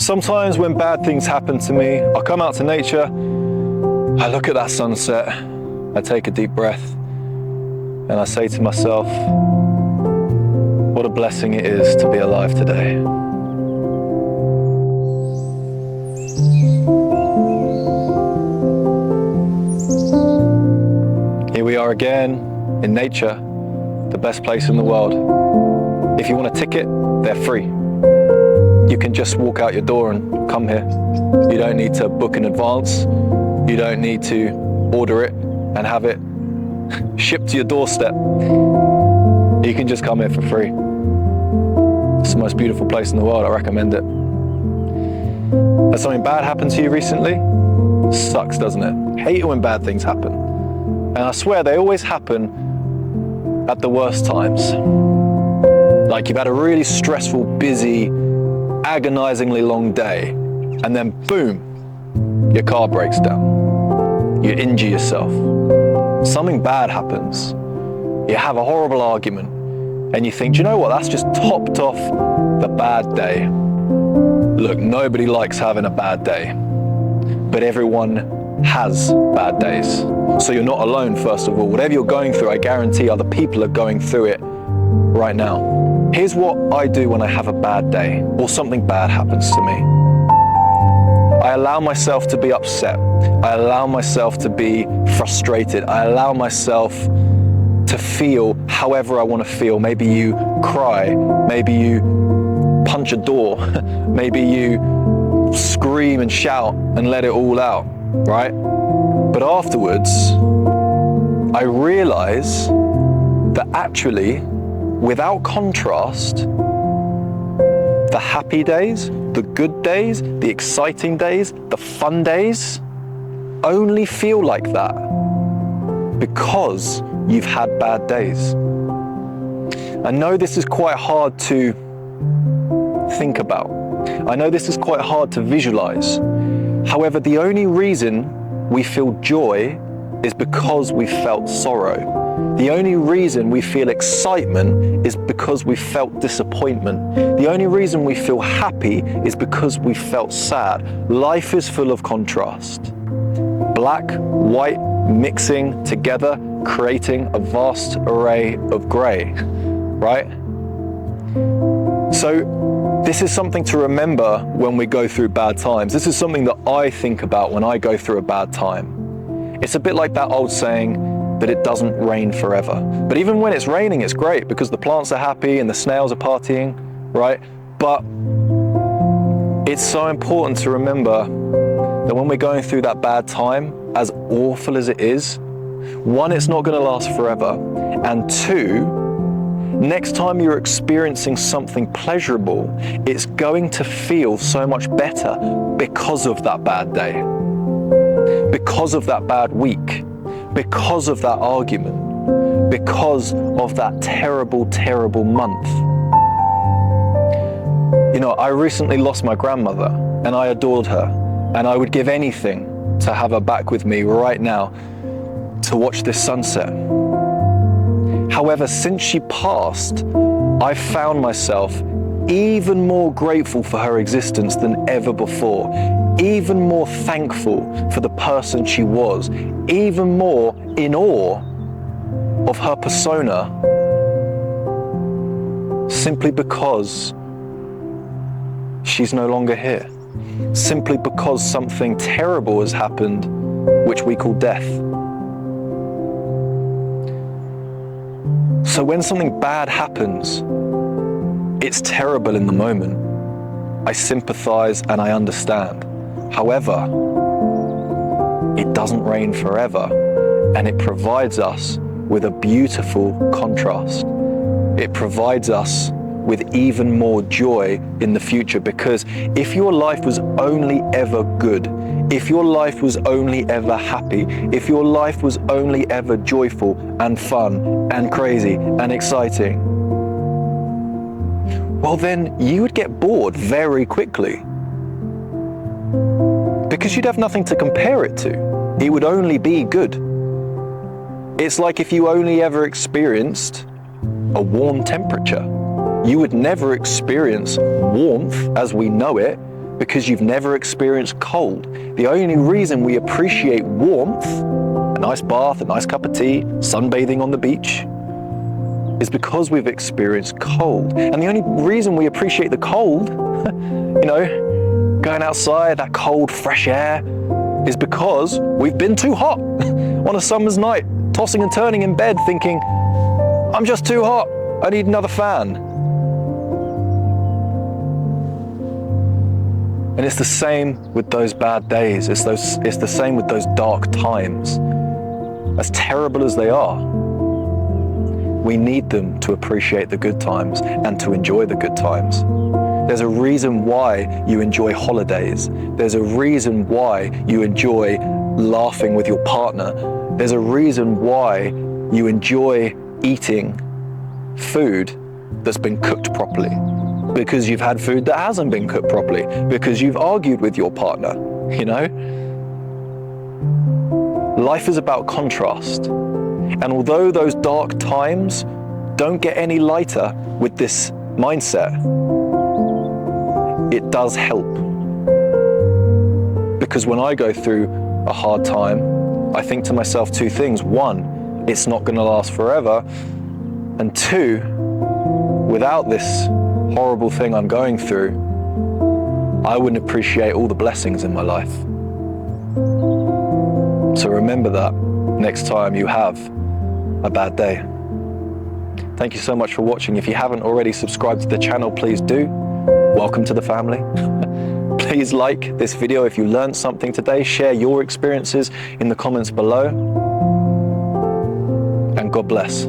sometimes when bad things happen to me, I come out to nature, I look at that sunset, I take a deep breath, and I say to myself, what a blessing it is to be alive today. Here we are again in nature, the best place in the world. If you want a ticket, they're free. You can just walk out your door and come here. You don't need to book in advance. You don't need to order it and have it shipped to your doorstep. You can just come here for free. It's the most beautiful place in the world. I recommend it. Has something bad happened to you recently? Sucks, doesn't it? Hate it when bad things happen. And I swear they always happen at the worst times. Like you've had a really stressful, busy, agonizingly long day, and then boom, your car breaks down. You injure yourself. Something bad happens. You have a horrible argument, and you think, do you know what, that's just topped off the bad day. Look, nobody likes having a bad day, but everyone has bad days. So you're not alone, first of all. Whatever you're going through, I guarantee other people are going through it right now. Here's what I do when I have a bad day or something bad happens to me. I allow myself to be upset. I allow myself to be frustrated. I allow myself to feel however I want to feel. Maybe you cry. Maybe you punch a door. Maybe you scream and shout and let it all out, right? But afterwards, I realize that actually, without contrast, the happy days, the good days, the exciting days, the fun days only feel like that because you've had bad days. I know this is quite hard to think about. I know this is quite hard to visualize. However, the only reason we feel joy is because we felt sorrow. The only reason we feel excitement is because we felt disappointment. The only reason we feel happy is because we felt sad. Life is full of contrast. Black, white, mixing together, creating a vast array of grey, right? So this is something to remember when we go through bad times. This is something that I think about when I go through a bad time. It's a bit like that old saying, that it doesn't rain forever. But even when it's raining, it's great because the plants are happy and the snails are partying, right? But it's so important to remember that when we're going through that bad time, as awful as it is, one, it's not going to last forever. And two, next time you're experiencing something pleasurable, it's going to feel so much better because of that bad day, because of that bad week, because of that argument, because of that terrible, terrible month. You know, I recently lost my grandmother and I adored her, and I would give anything to have her back with me right now to watch this sunset. However, since she passed, I found myself even more grateful for her existence than ever before, even more thankful for the person she was, even more in awe of her persona, simply because she's no longer here, simply because something terrible has happened, which we call death. So when something bad happens, it's terrible in the moment. I sympathize and I understand. However, it doesn't rain forever, and it provides us with a beautiful contrast. It provides us with even more joy in the future, because if your life was only ever good, if your life was only ever happy, if your life was only ever joyful and fun and crazy and exciting, well then you would get bored very quickly, because you'd have nothing to compare it to. It would only be good. It's like if you only ever experienced a warm temperature. You would never experience warmth as we know it, because you've never experienced cold. The only reason we appreciate warmth, a nice bath, a nice cup of tea, sunbathing on the beach, is because we've experienced cold. And the only reason we appreciate the cold, going outside, that cold, fresh air, is because we've been too hot on a summer's night, tossing and turning in bed thinking, I'm just too hot, I need another fan. And it's the same with those bad days. It's the same with those dark times. As terrible as they are, we need them to appreciate the good times and to enjoy the good times. There's a reason why you enjoy holidays. There's a reason why you enjoy laughing with your partner. There's a reason why you enjoy eating food that's been cooked properly. Because you've had food that hasn't been cooked properly. Because you've argued with your partner, Life is about contrast. And although those dark times don't get any lighter with this mindset, it does help. Because when I go through a hard time, I think to myself two things. One, it's not going to last forever. And two, without this horrible thing I'm going through, I wouldn't appreciate all the blessings in my life. So remember that next time you have a bad day. Thank you so much for watching. If you haven't already subscribed to the channel, please do. Welcome to the family. Please like this video if you learned something today. Share your experiences in the comments below. And God bless.